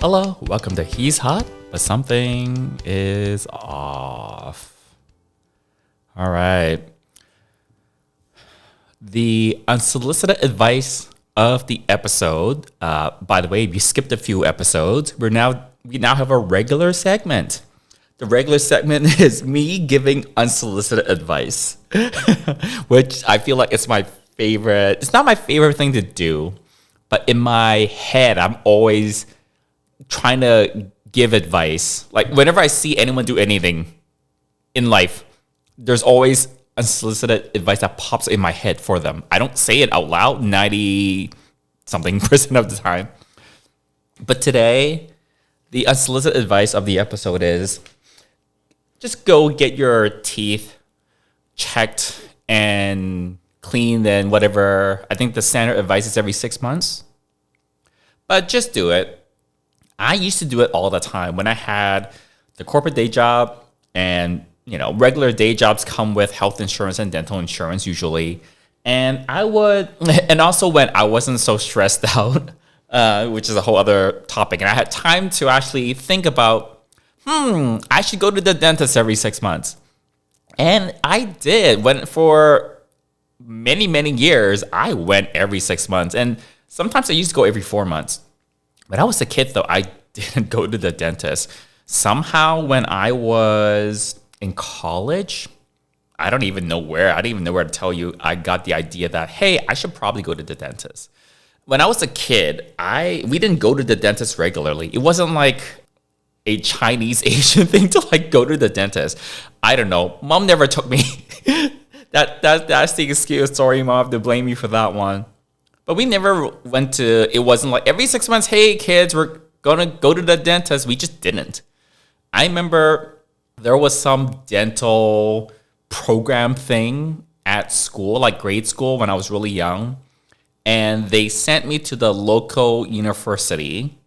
Hello, welcome to He's Hot, but something is off. All right. The unsolicited advice of the episode. By the way, if you skipped a few episodes, we now have a regular segment. The regular segment is me giving unsolicited advice, which I feel like it's my favorite. It's not my favorite thing to do, but in my head, I'm always trying to give advice. Like whenever I see anyone do anything in life, there's always unsolicited advice that pops in my head for them. I don't say it out loud 90-something% of the time. But today, the unsolicited advice of the episode is just go get your teeth checked and cleaned and whatever. I think the standard advice is every 6 months. But just do it. I used to do it all the time when I had the corporate day job, and regular day jobs come with health insurance and dental insurance usually. And and also when I wasn't so stressed out, which is a whole other topic, and I had time to actually think about, I should go to the dentist every 6 months. And I did. For many, many years, I went every 6 months. And sometimes I used to go every 4 months. When I was a kid, though, I didn't go to the dentist. Somehow, when I was in college, I don't even know where to tell you, I got the idea that, hey, I should probably go to the dentist. When I was a kid, we didn't go to the dentist regularly. It wasn't like a Chinese Asian thing to go to the dentist. I don't know. Mom never took me. That's the excuse. Sorry, Mom, I have to blame you for that one. But we never went to, it wasn't like every 6 months, hey kids, we're gonna go to the dentist. We just didn't. I remember there was some dental program thing at school, like grade school when I was really young. And they sent me to the local university,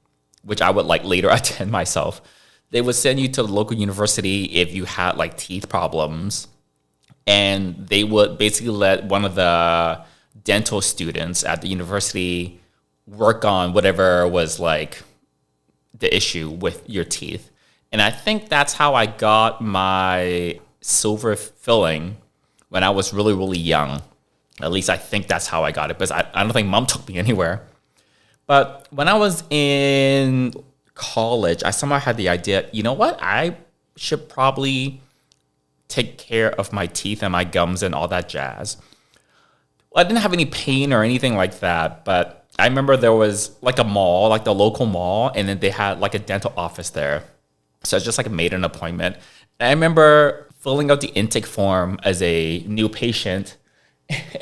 which I would later attend myself. They would send you to the local university if you had teeth problems. And they would basically let one of the dental students at the university work on whatever was the issue with your teeth. And I think that's how I got my silver filling when I was really, really young. At least I think that's how I got it, because I don't think Mom took me anywhere. But when I was in college, I somehow had the idea, you know what? I should probably take care of my teeth and my gums and all that jazz. I didn't have any pain or anything like that, but I remember there was a mall, the local mall, and then they had a dental office there. So I just made an appointment. And I remember filling out the intake form as a new patient,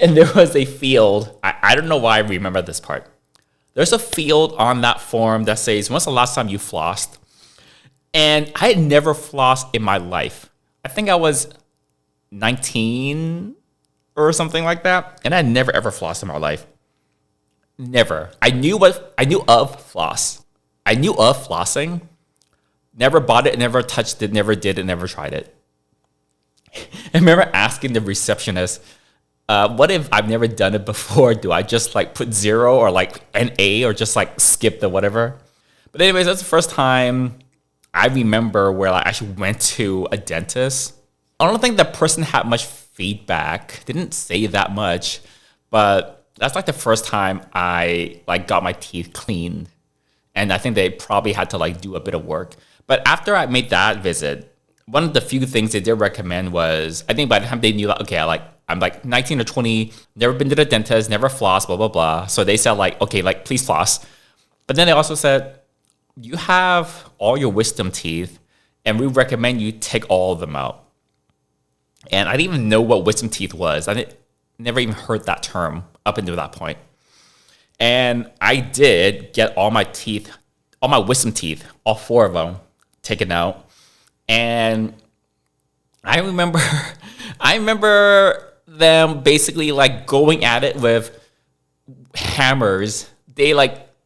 and there was a field. I don't know why I remember this part. There's a field on that form that says, when's the last time you flossed? And I had never flossed in my life. I think I was 19 or something like that, and I never ever flossed in my life. Never. I knew of floss. I knew of flossing. Never bought it, never touched it, never did it, never tried it. I remember asking the receptionist, what if I've never done it before? Do I just put 0 or an A, or just skip the whatever? But anyways, that's the first time I remember where I actually went to a dentist. I don't think that person had much feedback, didn't say that much, but that's the first time I got my teeth cleaned. And I think they probably had to do a bit of work. But after I made that visit, one of the few things they did recommend was, I think by the time they knew okay, I'm 19 or 20, never been to the dentist, never flossed, blah, blah, blah. So they said okay, please floss. But then they also said, you have all your wisdom teeth, and we recommend you take all of them out. And I didn't even know what wisdom teeth was. I never even heard that term up until that point. And I did get all my wisdom teeth, all 4 of them, taken out. And I remember them basically going at it with hammers. They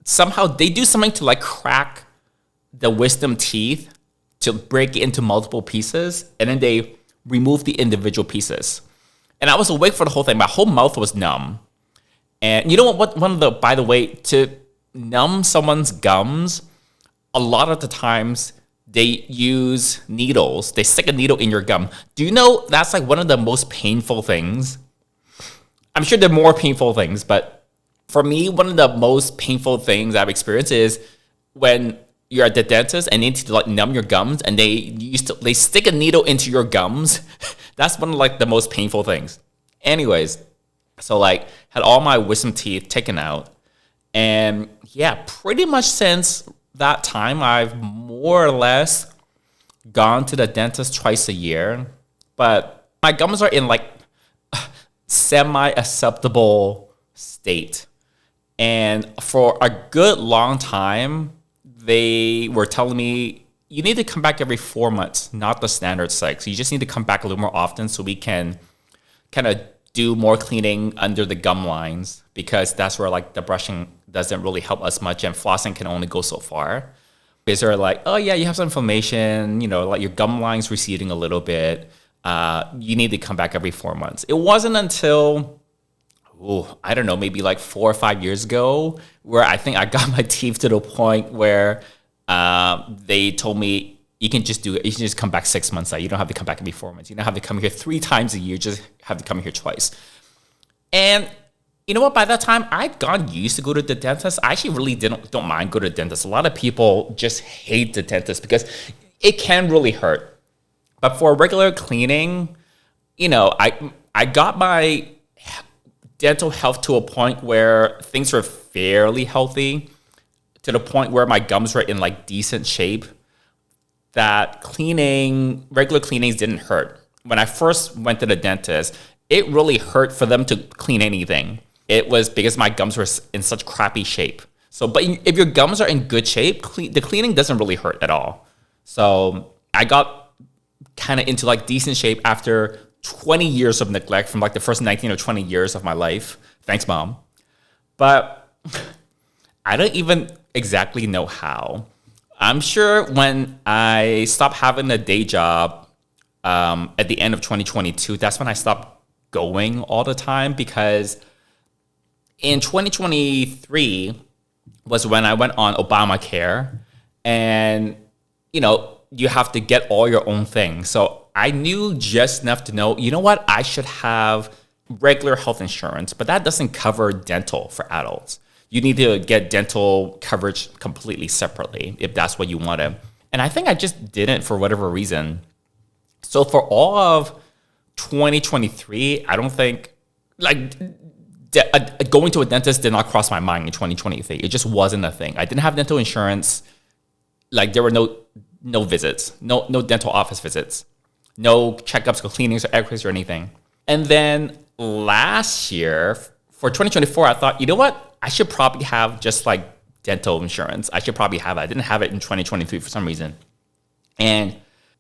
somehow they do something to crack the wisdom teeth to break it into multiple pieces, and then they remove the individual pieces. And I was awake for the whole thing. My whole mouth was numb. And you know what? By the way, to numb someone's gums, a lot of the times they use needles. They stick a needle in your gum. Do you know that's like one of the most painful things? I'm sure there are more painful things, but for me, one of the most painful things I've experienced is when you're at the dentist and they need to like numb your gums, and they stick a needle into your gums. That's one of like the most painful things. Anyways, so like had all my wisdom teeth taken out, and yeah, pretty much since that time, I've more or less gone to the dentist twice a year, but my gums are in like semi-acceptable state. And for a good long time, they were telling me, you need to come back every 4 months, not the standard 6. You just need to come back a little more often so we can kind of do more cleaning under the gum lines, because that's where like the brushing doesn't really help us much, and flossing can only go so far. Because they're like, oh yeah, you have some inflammation, like your gum line's receding a little bit. You need to come back every 4 months. It wasn't until, I don't know, maybe like 4 or 5 years ago, where I think I got my teeth to the point where they told me, you can just do it. You can just come back 6 months out. You don't have to come back every 4 months. You don't have to come here 3 times a year. Just have to come here twice. And you know what? By that time, I'd gotten used to go to the dentist. I actually really don't mind go to the dentist. A lot of people just hate the dentist because it can really hurt. But for regular cleaning, I got my dental health to a point where things were fairly healthy, to the point where my gums were in like decent shape, that regular cleanings didn't hurt. When I first went to the dentist, it really hurt for them to clean anything. It was because my gums were in such crappy shape. But if your gums are in good shape, the cleaning doesn't really hurt at all. So I got kind of into like decent shape after 20 years of neglect from like the first 19 or 20 years of my life. Thanks, Mom. But I don't even exactly know how. I'm sure when I stopped having a day job at the end of 2022, that's when I stopped going all the time, because in 2023 was when I went on Obamacare, and you have to get all your own things. So I knew just enough to know, you know what, I should have regular health insurance, but that doesn't cover dental for adults. You need to get dental coverage completely separately if that's what you want to. And I think I just didn't for whatever reason. So for all of 2023, I don't think going to a dentist did not cross my mind in 2023. It just wasn't a thing. I didn't have dental insurance. Like there were no visits, no dental office visits, no checkups or cleanings or x-rays or anything. And then last year, for 2024, I thought, you know what? I should probably have just like dental insurance. I should probably have it. I didn't have it in 2023 for some reason. And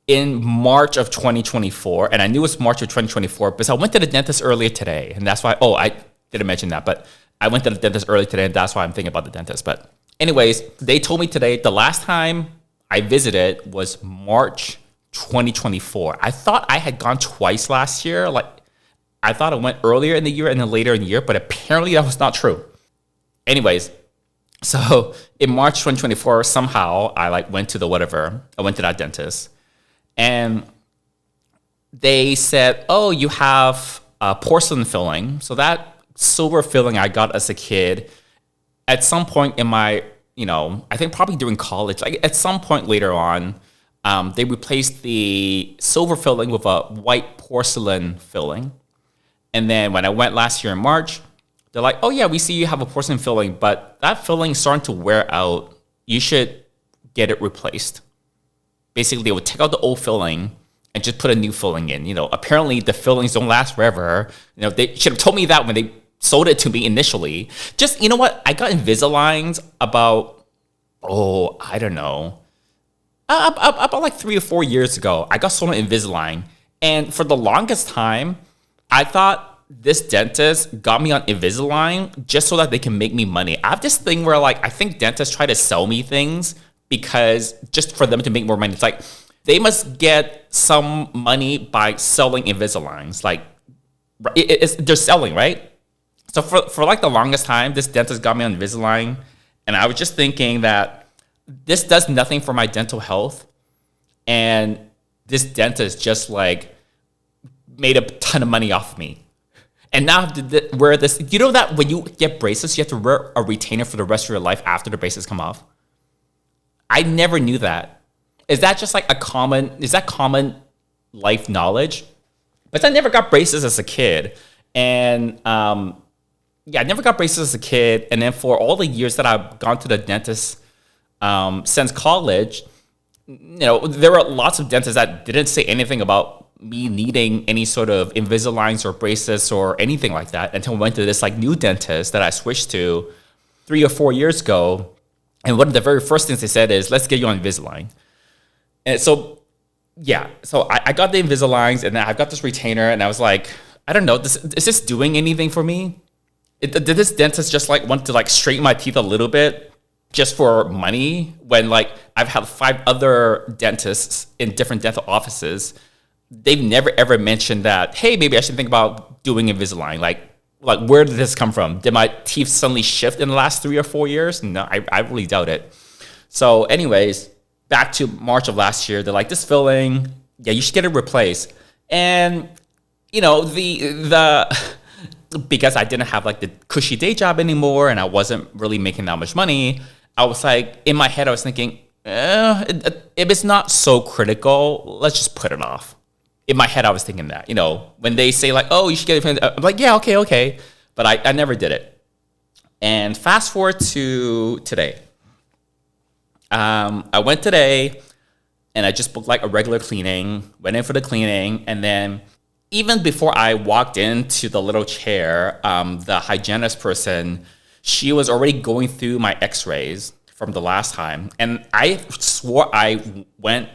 in March of 2024, and I knew it was March of 2024 because I went to the dentist earlier today. And that's why, I didn't mention that, but I went to the dentist earlier today, and that's why I'm thinking about the dentist. But anyways, they told me today the last time I visited was March 2024. I thought I had gone twice last year. Like I thought I went earlier in the year and then later in the year, but apparently that was not true. Anyways, so in March 2024, somehow I went to that dentist, and they said, oh, you have porcelain filling. So that silver filling I got as a kid, at some point in my, I think probably during college, like at some point later on, they replaced the silver filling with a white porcelain filling. And then when I went last year in March, they're like, oh yeah, we see you have a porcelain filling, but that filling is starting to wear out. You should get it replaced. Basically, they would take out the old filling and just put a new filling in. Apparently the fillings don't last forever. They should have told me that when they sold it to me initially. Just, you know what? I got Invisaligns about, I don't know, about like 3 or 4 years ago. I got sold an Invisalign. And for the longest time, I thought this dentist got me on Invisalign just so that they can make me money. I have this thing where I think dentists try to sell me things because just for them to make more money. It's like they must get some money by selling Invisaligns. They're selling, right? So for the longest time, this dentist got me on Invisalign, and I was just thinking that this does nothing for my dental health. And this dentist just like made a ton of money off of me. And now I have to wear this. You know that when you get braces, you have to wear a retainer for the rest of your life after the braces come off? I never knew that. Is that just like is that common life knowledge? But I never got braces as a kid. And yeah, I never got braces as a kid. And then for all the years that I've gone to the dentist since college, there were lots of dentists that didn't say anything about me needing any sort of Invisaligns or braces or anything like that until I went to this like new dentist that I switched to 3 or 4 years ago. And one of the very first things they said is, let's get you on Invisalign. And so, yeah, so I got the Invisaligns and then I got this retainer and I was like, I don't know, is this doing anything for me? Did this dentist just like want to like straighten my teeth a little bit just for money when like I've had 5 other dentists in different dental offices? They've never ever mentioned that, hey, maybe I should think about doing Invisalign. Like where did this come from? Did my teeth suddenly shift in the last 3 or 4 years? No, I really doubt it. So anyways, back to March of last year, they're like, this filling, yeah, you should get it replaced. And because I didn't have like the cushy day job anymore and I wasn't really making that much money, I was like, in my head, I was thinking, if it's not so critical, let's just put it off. In my head, I was thinking that, when they say like, oh, you should get it, I'm like, yeah, okay. But I never did it. And fast forward to today. I went today and I just booked like a regular cleaning, went in for the cleaning. And then even before I walked into the little chair, the hygienist person, she was already going through my x-rays from the last time. And I swore I went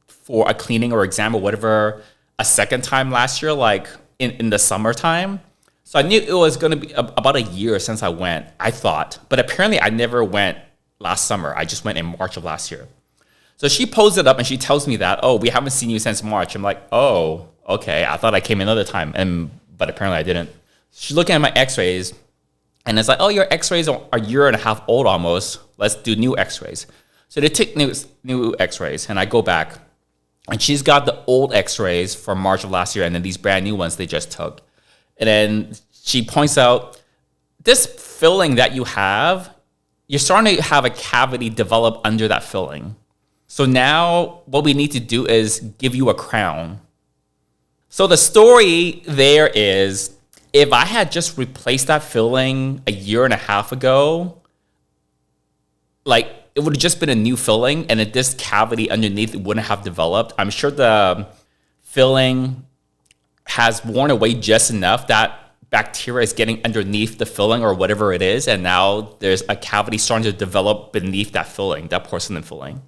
for a cleaning or exam or whatever a second time last year, like in the summertime. So I knew it was going to be about a year since I went, I thought. But apparently I never went last summer. I just went in March of last year. So she pulls it up and she tells me that, oh, we haven't seen you since March. I'm like, oh, okay. I thought I came another time, but apparently I didn't. She's looking at my x-rays and it's like, oh, your x-rays are a year and a half old almost. Let's do new x-rays. So they take new x-rays and I go back. And she's got the old x-rays from March of last year and then these brand new ones they just took. And then she points out, this filling that you have, you're starting to have a cavity develop under that filling. So now what we need to do is give you a crown. So the story there is, if I had just replaced that filling a year and a half ago, like, it would have just been a new filling and this cavity underneath wouldn't have developed. I'm sure the filling has worn away just enough that bacteria is getting underneath the filling or whatever it is. And now there's a cavity starting to develop beneath that filling, that porcelain filling.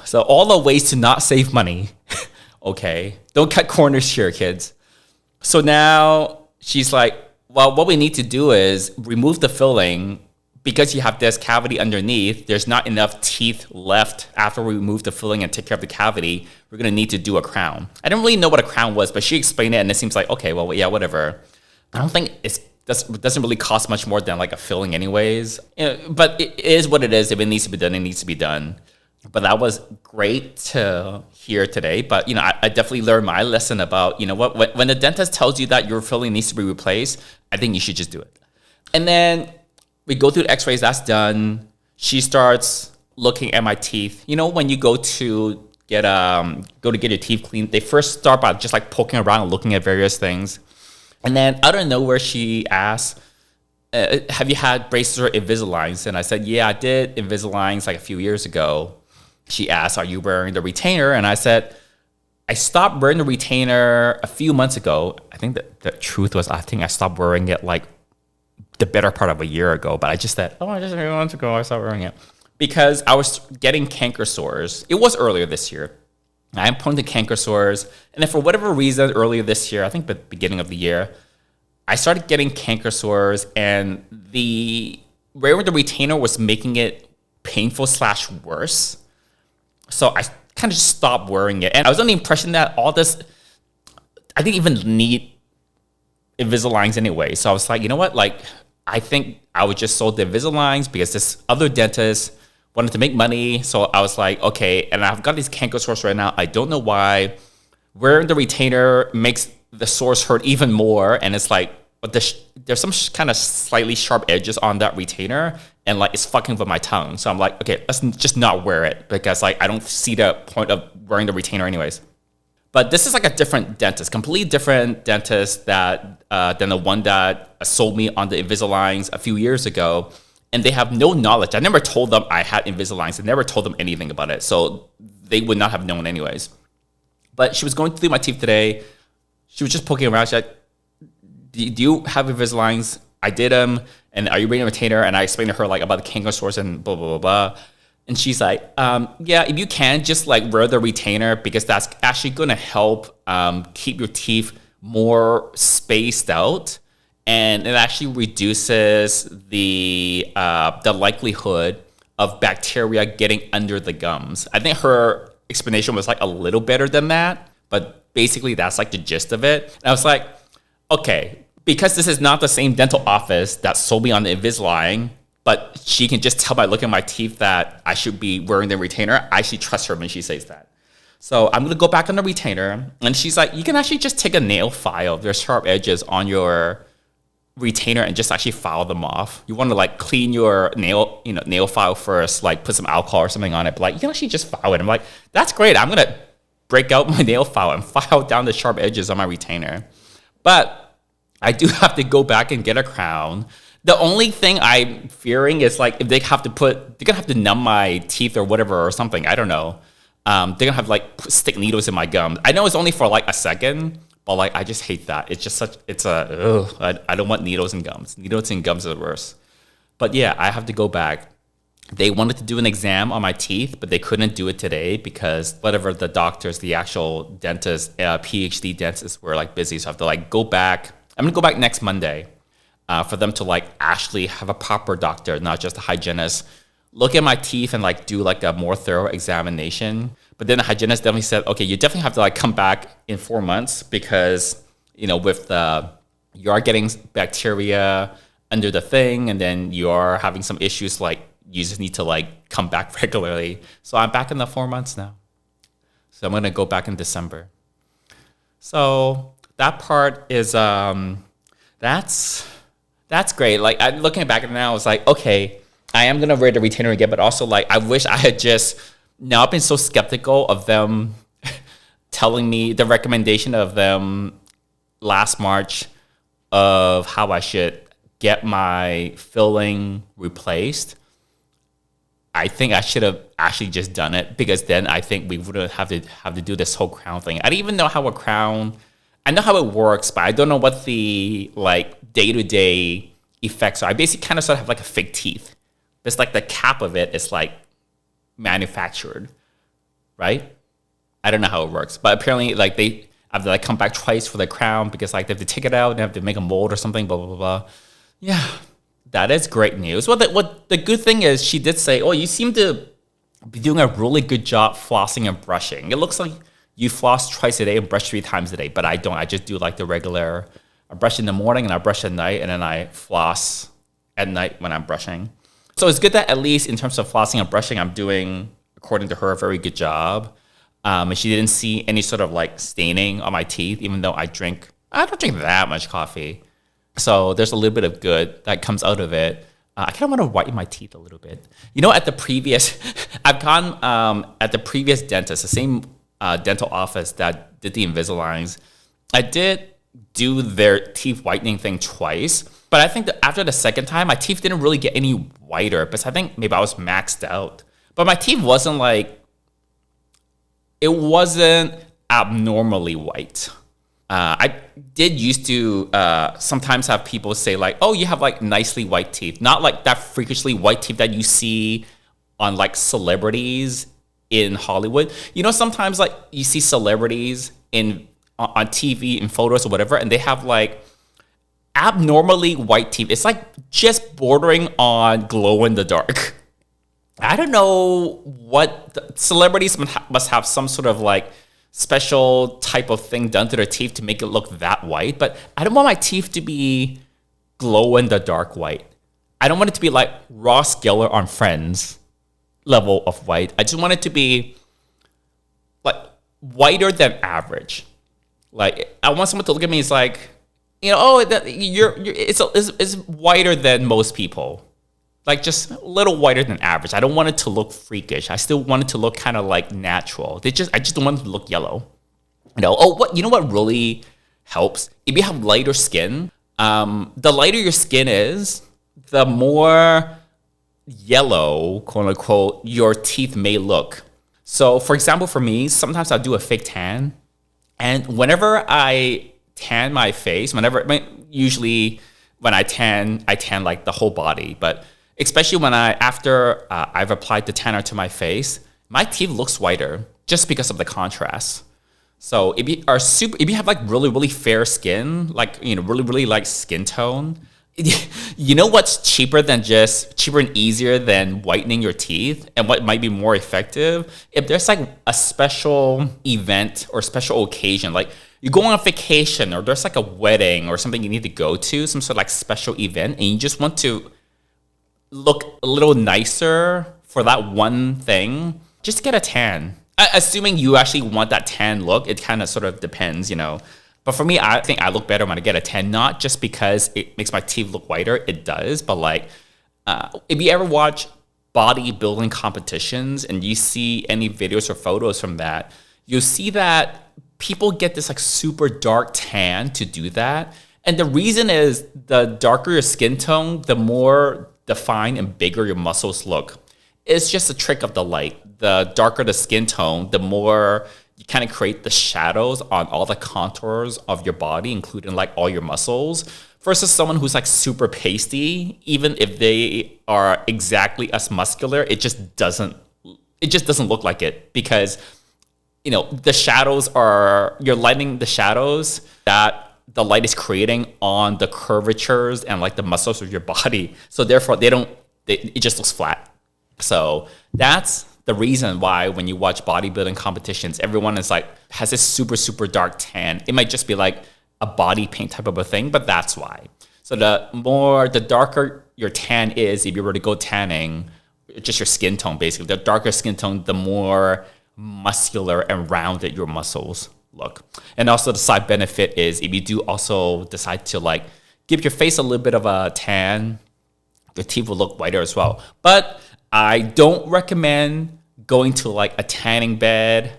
So all the ways to not save money. Okay. Don't cut corners here, kids. So now she's like, well, what we need to do is remove the filling. Because you have this cavity underneath, there's not enough teeth left after we remove the filling and take care of the cavity. We're going to need to do a crown. I didn't really know what a crown was, but she explained it, and it seems like, okay, well, yeah, whatever. I don't think it doesn't really cost much more than like a filling anyways. But it is what it is. If it needs to be done, it needs to be done. But that was great to hear today. But, I definitely learned my lesson about, when the dentist tells you that your filling needs to be replaced, I think you should just do it. And then we go through the x-rays, that's done. She starts looking at my teeth. When you go to get your teeth cleaned, they first start by just like poking around and looking at various things. And then out of nowhere, she asks, have you had braces or Invisaligns? And I said, yeah, I did Invisaligns like a few years ago. She asked, are you wearing the retainer? And I said, I stopped wearing the retainer a few months ago. I think that the truth was, I think I stopped wearing it like the better part of a year ago, but I just said, oh, just a few months ago, I stopped wearing it. Because I was getting canker sores. It was earlier this year. I'm prone to canker sores. And then for whatever reason, earlier this year, I think the beginning of the year, I started getting canker sores and wearing the retainer was making it painful / worse. So I kind of just stopped wearing it. And I was under the impression that all this, I didn't even need Invisaligns anyway. So I was like, you know what? Like, I think I would just sold the Invisaligns because this other dentist wanted to make money. So I was like, okay, and I've got these canker sores right now. I don't know why. Wearing the retainer makes the sores hurt even more. And it's like, but there's some kind of slightly sharp edges on that retainer, and like it's fucking with my tongue. So I'm like, okay, let's just not wear it because like I don't see the point of wearing the retainer anyways. But this is like a different dentist, completely different dentist that than the one that sold me on the Invisaligns a few years ago. And they have no knowledge. I never told them I had Invisaligns. I never told them anything about it. So they would not have known anyways. But she was going through my teeth today. She was just poking around. She's like, do you have Invisaligns? I did them. And are you wearing a retainer? And I explained to her like about the canker sores and blah, blah, blah, blah. And she's like, yeah, if you can, just like wear the retainer because that's actually going to help keep your teeth more spaced out. And it actually reduces the likelihood of bacteria getting under the gums. I think her explanation was like a little better than that, but basically that's like the gist of it. And I was like, okay, because this is not the same dental office that sold me on the Invisalign, but she can just tell by looking at my teeth that I should be wearing the retainer. I actually trust her when she says that. So I'm going to go back on the retainer. And she's like, you can actually just take a nail file. There's sharp edges on your retainer and just actually file them off. You want to like clean your nail file first, like put some alcohol or something on it. But like, you can actually just file it. I'm like, that's great. I'm going to break out my nail file and file down the sharp edges on my retainer. But I do have to go back and get a crown. The only thing I'm fearing is like if they're gonna have to numb my teeth or whatever or something. I don't know. They're gonna have like stick needles in my gums. I know it's only for like a second, but like I just hate that. It's just I don't want needles in gums. Needles in gums are the worst. But yeah, I have to go back. They wanted to do an exam on my teeth, but they couldn't do it today because whatever the doctors, the actual dentists, PhD dentists were like busy. So I have to like go back. I'm gonna go back next Monday. For them to like actually have a proper doctor, not just a hygienist, look at my teeth and like do like a more thorough examination. But then the hygienist definitely said, okay, you definitely have to like come back in 4 months because, you know, with you are getting bacteria under the thing and then you are having some issues like you just need to like come back regularly. So I'm back in the 4 months now. So I'm going to go back in December. So that part is, that's great. Like I'm looking back at it now, I was like, okay, I am gonna wear the retainer again, but also like I wish I had just not been so skeptical of them telling me the recommendation of them last March of how I should get my filling replaced. I think I should have actually just done it because then I think we wouldn't have to do this whole crown thing. I don't even know how a crown. I know how it works, but I don't know what the like day-to-day effects are. I basically kind of sort of have like a fake teeth. It's like the cap of it is like manufactured, right? I don't know how it works, but apparently like they have to like come back twice for the crown because like they have to take it out and they have to make a mold or something, blah, blah, blah, blah. Yeah, that is great news. Well, what the good thing is she did say, oh, you seem to be doing a really good job flossing and brushing. It looks like you floss twice a day and brush 3 times a day, but I don't. I just do like the regular, I brush in the morning and I brush at night and then I floss at night when I'm brushing. So it's good that at least in terms of flossing and brushing, I'm doing, according to her, a very good job. And she didn't see any sort of like staining on my teeth, even though I don't drink that much coffee. So there's a little bit of good that comes out of it. I kind of want to whiten my teeth a little bit. You know, I've gone at the previous dentist, the same dental office that did the Invisaligns. I did do their teeth whitening thing twice, but I think that after the second time, my teeth didn't really get any whiter because I think maybe I was maxed out. But my teeth wasn't abnormally white. I did used to sometimes have people say like, oh, you have like nicely white teeth. Not like that freakishly white teeth that you see on like celebrities in Hollywood. You know, sometimes like you see celebrities on TV in photos or whatever, and they have like abnormally white teeth. It's like just bordering on glow in the dark. I don't know what celebrities must have some sort of like special type of thing done to their teeth to make it look that white, but I don't want my teeth to be glow in the dark white. I don't want it to be like Ross Geller on Friends level of white. I just want it to be like whiter than average. Like I want someone to look at me as like, it's whiter than most people. Like just a little whiter than average. I don't want it to look freakish. I still want it to look kind of like natural. I just don't want it to look yellow. What really helps? If you have lighter skin, the lighter your skin is, the more yellow, quote unquote, your teeth may look. So for example, for me, sometimes I'll do a fake tan. And whenever I tan my face, usually when I tan like the whole body, but especially after I've applied the tanner to my face, my teeth looks whiter just because of the contrast. So if you have like really, really fair skin, like, really, really like skin tone, you know what's cheaper and easier than whitening your teeth, and what might be more effective? If there's like a special event or special occasion, like you go on a vacation or there's like a wedding or something you need to go to, some sort of like special event, and you just want to look a little nicer for that one thing, just get a tan. Assuming you actually want that tan look, it kind of sort of depends, But for me, I think I look better when I get a tan, not just because it makes my teeth look whiter. It does, but like, if you ever watch bodybuilding competitions and you see any videos or photos from that, you'll see that people get this like super dark tan to do that. And the reason is the darker your skin tone, the more defined and bigger your muscles look. It's just a trick of the light. The darker the skin tone, the more you kind of create the shadows on all the contours of your body, including like all your muscles, versus someone who's like super pasty. Even if they are exactly as muscular, it just doesn't look like it, because the shadows you're lighting the shadows that the light is creating on the curvatures and like the muscles of your body. So therefore it just looks flat. So that's the reason why when you watch bodybuilding competitions, everyone has this super, super dark tan. It might just be like a body paint type of a thing, but that's why. So the darker your tan is, if you were to go tanning, just your skin tone, basically, the darker skin tone, the more muscular and rounded your muscles look. And also the side benefit is if you do also decide to like give your face a little bit of a tan, your teeth will look whiter as well. But I don't recommend going to like a tanning bed,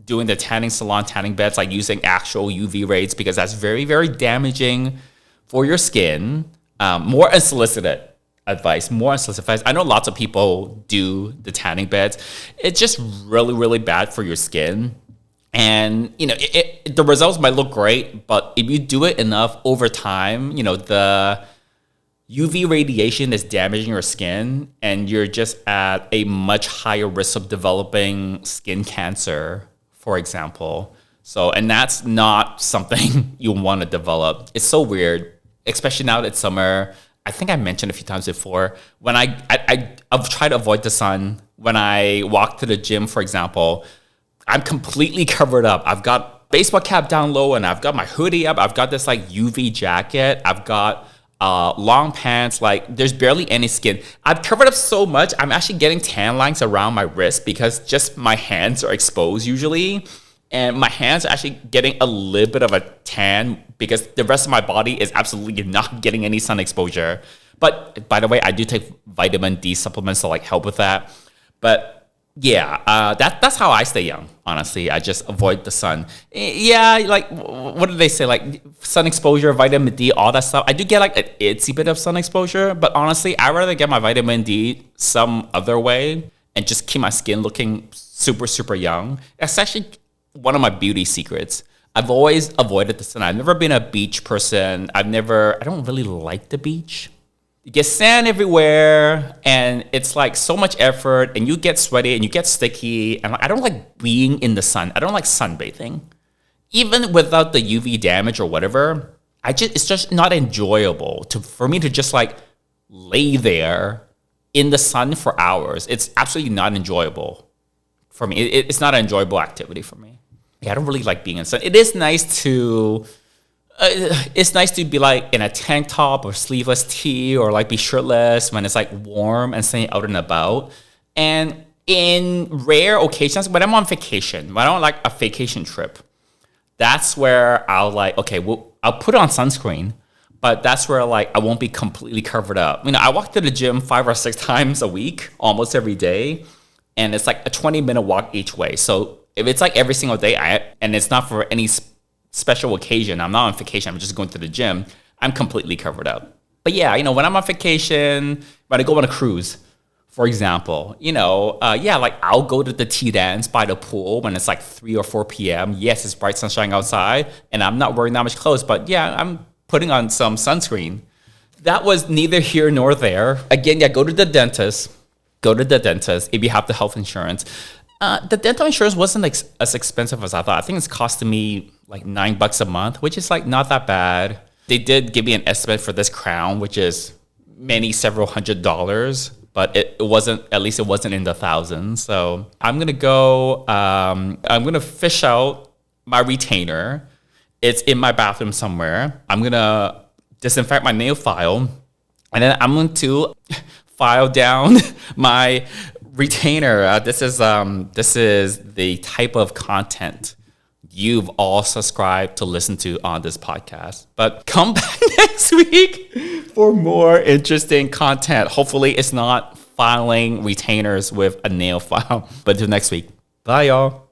doing the tanning salon tanning beds, like using actual UV rays, because that's very, very damaging for your skin. More unsolicited advice. I know lots of people do the tanning beds. It's just really, really bad for your skin. And, the results might look great, but if you do it enough over time, the UV radiation is damaging your skin, and you're just at a much higher risk of developing skin cancer, for example. So, and that's not something you want to develop. It's so weird, especially now that it's summer. I think I mentioned a few times before, when I've tried to avoid the sun. When I walk to the gym, for example, I'm completely covered up. I've got baseball cap down low, and I've got my hoodie up. I've got this like UV jacket. I've got long pants. Like there's barely any skin. I've covered up so much. I'm actually getting tan lines around my wrist because just my hands are exposed usually. And my hands are actually getting a little bit of a tan because the rest of my body is absolutely not getting any sun exposure. But by the way, I do take vitamin D supplements to like help with that. But yeah, that's how I stay young, honestly. I just avoid the sun. Yeah, like, what do they say? Like, sun exposure, vitamin D, all that stuff. I do get, like, an itsy bit of sun exposure, but honestly, I'd rather get my vitamin D some other way and just keep my skin looking super, super young. That's actually one of my beauty secrets. I've always avoided the sun. I've never been a beach person. I don't really like the beach. You get sand everywhere, and it's like so much effort, and you get sweaty and you get sticky. And I don't like being in the sun. I don't like sunbathing. Even without the UV damage or whatever, it's just not enjoyable for me to just like lay there in the sun for hours. It's absolutely not enjoyable for me. It's not an enjoyable activity for me. Yeah, I don't really like being in the sun. It is nice to it's nice to be like in a tank top or sleeveless tee or like be shirtless when it's like warm and staying out and about. And in rare occasions, when I'm on vacation, when I'm on like a vacation trip, that's where I'll like, okay, well, I'll put on sunscreen, but that's where like I won't be completely covered up. I walk to the gym 5 or 6 times a week, almost every day, and it's like a 20-minute walk each way. So if it's like every single day, and it's not for any special occasion, I'm not on vacation, I'm just going to the gym, I'm completely covered up. But yeah, when I'm on vacation, when I go on a cruise, for example, like I'll go to the tea dance by the pool when it's like 3 or 4 p.m. Yes, it's bright sunshine outside, and I'm not wearing that much clothes, but yeah, I'm putting on some sunscreen. That was neither here nor there. Again, yeah, go to the dentist. Go to the dentist if you have the health insurance. The dental insurance wasn't like as expensive as I thought. I think it's costing me like $9 a month, which is like not that bad. They did give me an estimate for this crown, which is several $100s. But it wasn't, at least it wasn't in the thousands. So I'm going to fish out my retainer. It's in my bathroom somewhere. I'm going to disinfect my nail file. And then I'm going to file down my retainer. This is the type of content you've all subscribed to listen to on this podcast. But come back next week for more interesting content. Hopefully it's not filing retainers with a nail file. But until next week. Bye, y'all.